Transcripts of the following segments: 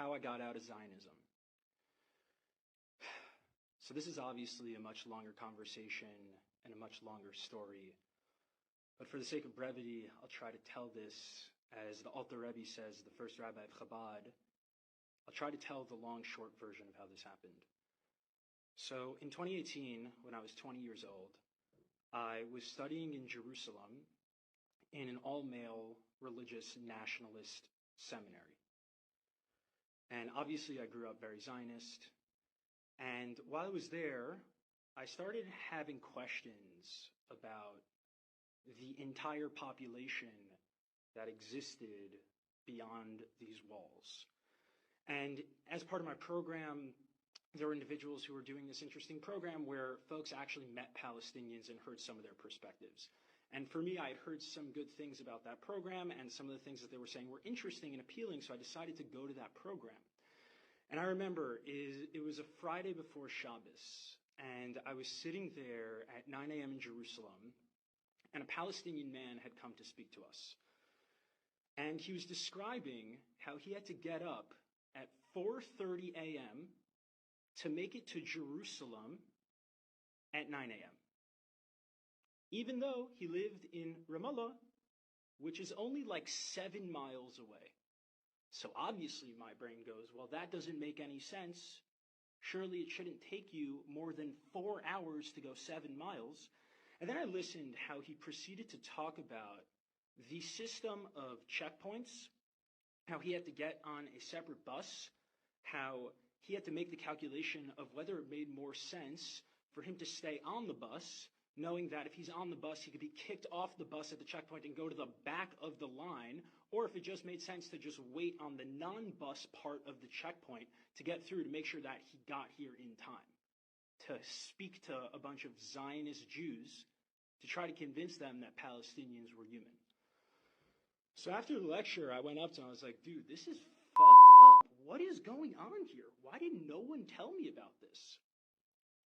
how I got out of Zionism. So this is obviously a much longer conversation and a much longer story. But for the sake of brevity, I'll try to tell this, as the Alter Rebbe says, the first rabbi of Chabad, I'll try to tell the long, short version of how this happened. So in 2018, when I was 20 years old, I was studying in Jerusalem in an all-male religious nationalist seminary. And obviously I grew up very Zionist. And while I was there, I started having questions about the entire population that existed beyond these walls. And as part of my program, there were individuals who were doing this interesting program where folks actually met Palestinians and heard some of their perspectives. And for me, I had heard some good things about that program, and some of the things that they were saying were interesting and appealing, so I decided to go to that program. And I remember it was a Friday before Shabbos, and I was sitting there at 9 a.m. in Jerusalem, and a Palestinian man had come to speak to us. And he was describing how he had to get up at 4:30 a.m. to make it to Jerusalem at 9 a.m. Even though he lived in Ramallah, which is only like 7 miles away. So obviously my brain goes, well, that doesn't make any sense. Surely it shouldn't take you more than 4 hours to go 7 miles. And then I listened how he proceeded to talk about the system of checkpoints, how he had to get on a separate bus, how he had to make the calculation of whether it made more sense for him to stay on the bus, knowing that if he's on the bus, he could be kicked off the bus at the checkpoint and go to the back of the line, or if it just made sense to just wait on the non-bus part of the checkpoint to get through to make sure that he got here in time, to speak to a bunch of Zionist Jews to try to convince them that Palestinians were human. So after the lecture, I went up to him, I was like, dude, this is fucked up. What is going on here? Why did no one tell me about this?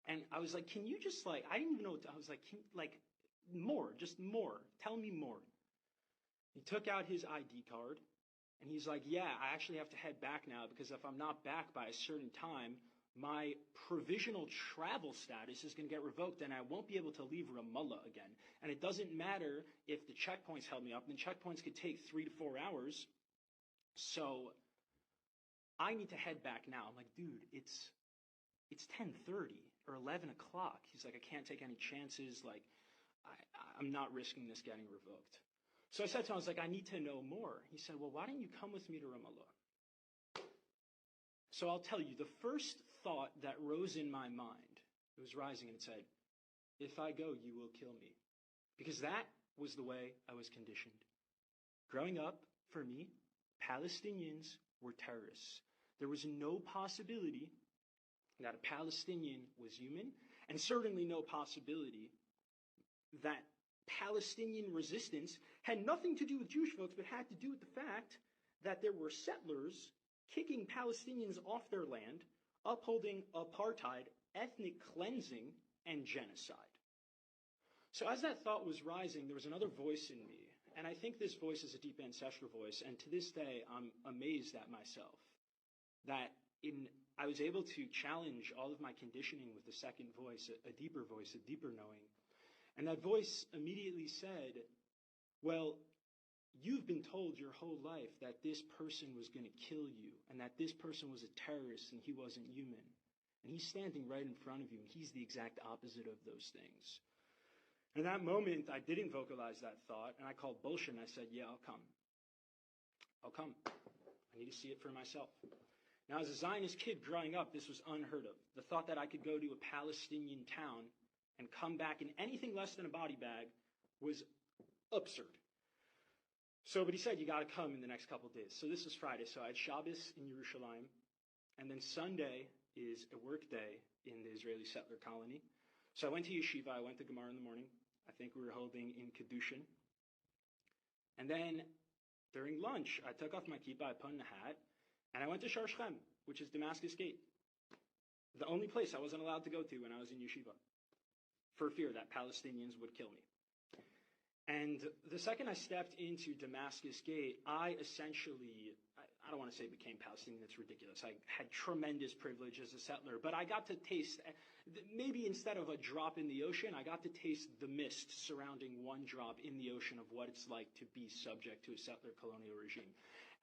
And I was like, can you just I didn't even know I was like, more, just more. Tell me more. He took out his ID card and he's like, yeah, I actually have to head back now because if I'm not back by a certain time, my provisional travel status is going to get revoked and I won't be able to leave Ramallah again. And it doesn't matter if the checkpoints held me up. And the checkpoints could take 3 to 4 hours. So I need to head back now. I'm like, dude, it's 10:30 or 11 o'clock. He's like, I can't take any chances. I'm not risking this getting revoked. So I said to him, I was like, I need to know more. He said, well, why don't you come with me to Ramallah? So I'll tell you, the first thought that rose in my mind, it was rising and it said, if I go, you will kill me. Because that was the way I was conditioned. Growing up, for me, Palestinians were terrorists. There was no possibility that a Palestinian was human, and certainly no possibility that Palestinian resistance had nothing to do with Jewish folks, but had to do with the fact that there were settlers kicking Palestinians off their land, upholding apartheid, ethnic cleansing, and genocide. So as that thought was rising, there was another voice in me, and I think this voice is a deep ancestral voice, and to this day, I'm amazed at myself that I was able to challenge all of my conditioning with the second voice, a deeper voice, a deeper knowing. And that voice immediately said, well, you've been told your whole life that this person was going to kill you and that this person was a terrorist and he wasn't human. And he's standing right in front of you and he's the exact opposite of those things. In that moment, I didn't vocalize that thought and I called bullshit and I said, yeah, I'll come. I'll come. I need to see it for myself. Now, as a Zionist kid growing up, this was unheard of. The thought that I could go to a Palestinian town and come back in anything less than a body bag was absurd. But he said, you got to come in the next couple of days. So this was Friday. So I had Shabbos in Yerushalayim. And then Sunday is a work day in the Israeli settler colony. So I went to yeshiva. I went to Gemara in the morning. I think we were holding in Kedushin. And then during lunch, I took off my kippah, I put on a hat, and I went to Shar Shechem, which is Damascus Gate. The only place I wasn't allowed to go to when I was in yeshiva, for fear that Palestinians would kill me. And the second I stepped into Damascus Gate, I don't want to say became Palestinian, that's ridiculous. I had tremendous privilege as a settler, but I got to taste, maybe instead of a drop in the ocean, I got to taste the mist surrounding one drop in the ocean of what it's like to be subject to a settler colonial regime.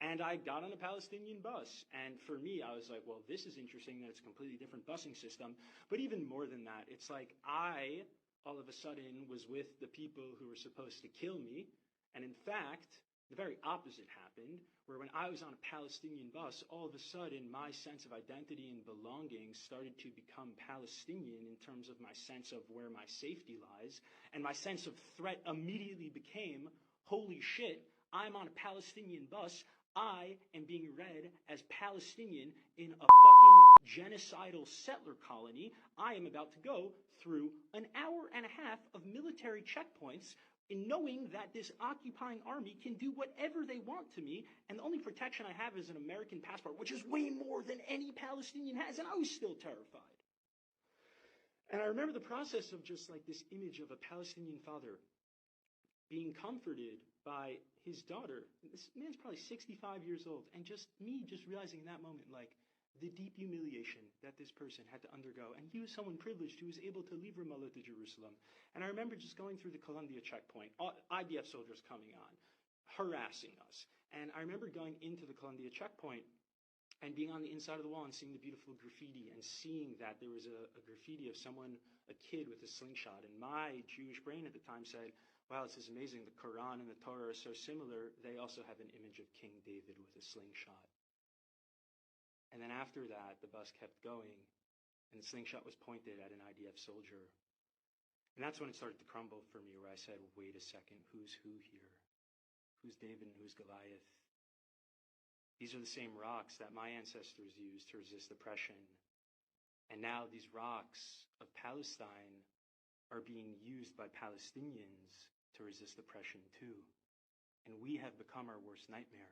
And I got on a Palestinian bus, and for me, I was like, well, this is interesting that it's a completely different busing system. But even more than that, it's like I, all of a sudden, was with the people who were supposed to kill me, and in fact, the very opposite happened, where when I was on a Palestinian bus, all of a sudden my sense of identity and belonging started to become Palestinian in terms of my sense of where my safety lies, and my sense of threat immediately became, holy shit, I'm on a Palestinian bus, I am being read as Palestinian in a fucking genocidal settler colony. I am about to go through an hour and a half of military checkpoints in knowing that this occupying army can do whatever they want to me, and the only protection I have is an American passport, which is way more than any Palestinian has, and I was still terrified. And I remember the process of just like this image of a Palestinian father being comforted by his daughter. This man's probably 65 years old, and just me just realizing in that moment, like, the deep humiliation that this person had to undergo. And he was someone privileged who was able to leave Ramallah to Jerusalem. And I remember just going through the Columbia checkpoint, IDF soldiers coming on, harassing us. And I remember going into the Columbia checkpoint and being on the inside of the wall and seeing the beautiful graffiti and seeing that there was a graffiti of someone, a kid with a slingshot. And my Jewish brain at the time said, wow, this is amazing. The Quran and the Torah are so similar. They also have an image of King David with a slingshot. And then after that, the bus kept going, and the slingshot was pointed at an IDF soldier. And that's when it started to crumble for me, where I said, wait a second, who's who here? Who's David and who's Goliath? These are the same rocks that my ancestors used to resist oppression. And now these rocks of Palestine are being used by Palestinians to resist oppression too. And we have become our worst nightmare.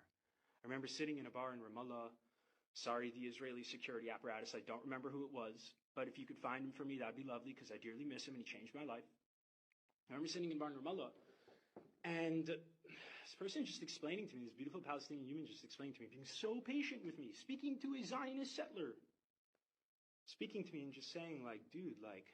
I remember sitting in a bar in Ramallah. Sorry, the Israeli security apparatus, I don't remember who it was, but if you could find him for me, that'd be lovely, because I dearly miss him, and he changed my life. I remember sitting in bar in Ramallah, and this person just explaining to me, this beautiful Palestinian human just explaining to me, being so patient with me, speaking to a Zionist settler, speaking to me and just saying, like, dude, like,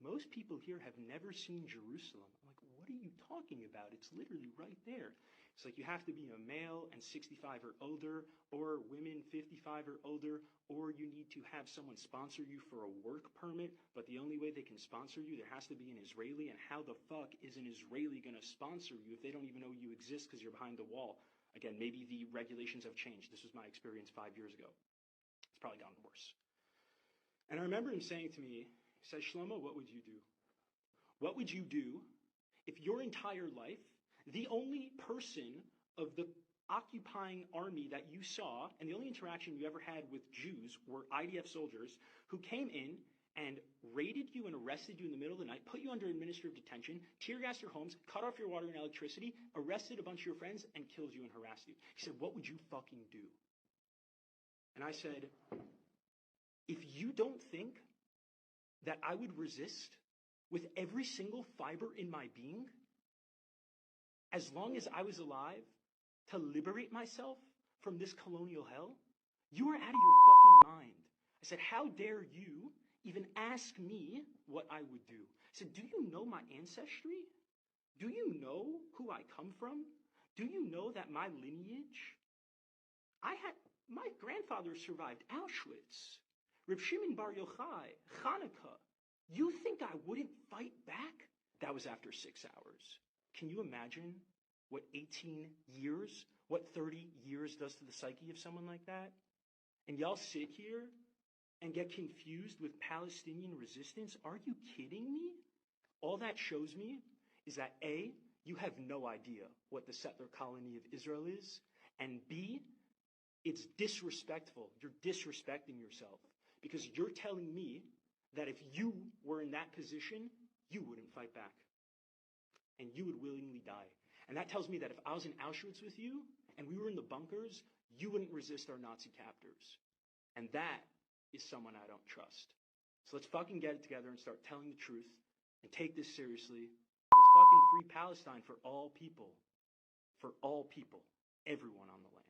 most people here have never seen Jerusalem. I'm like, what are you talking about? It's literally right there. It's like you have to be a male and 65 or older, or women 55 or older, or you need to have someone sponsor you for a work permit, but the only way they can sponsor you, there has to be an Israeli, and how the fuck is an Israeli going to sponsor you if they don't even know you exist because you're behind the wall? Again, maybe the regulations have changed. This was my experience 5 years ago. It's probably gotten worse. And I remember him saying to me, he said, Shlomo, what would you do? What would you do if your entire life, the only person of the occupying army that you saw, and the only interaction you ever had with Jews were IDF soldiers who came in and raided you and arrested you in the middle of the night, put you under administrative detention, tear gassed your homes, cut off your water and electricity, arrested a bunch of your friends, and killed you and harassed you? He said, what would you fucking do? And I said, if you don't think that I would resist with every single fiber in my being, as long as I was alive, to liberate myself from this colonial hell, you are out of your fucking mind. I said, how dare you even ask me what I would do? I said, do you know my ancestry? Do you know who I come from? Do you know that my lineage? My grandfather survived Auschwitz, Reb Shimon Bar Yochai, Hanukkah. You think I wouldn't fight back? That was after 6 hours. Can you imagine what 18 years, what 30 years does to the psyche of someone like that? And y'all sit here and get confused with Palestinian resistance? Are you kidding me? All that shows me is that A, you have no idea what the settler colony of Israel is, and B, it's disrespectful. You're disrespecting yourself because you're telling me that if you were in that position, you wouldn't fight back and you would willingly die. And that tells me that if I was in Auschwitz with you and we were in the bunkers, you wouldn't resist our Nazi captors. And that is someone I don't trust. So let's fucking get it together and start telling the truth and take this seriously. Let's fucking free Palestine for all people, everyone on the land.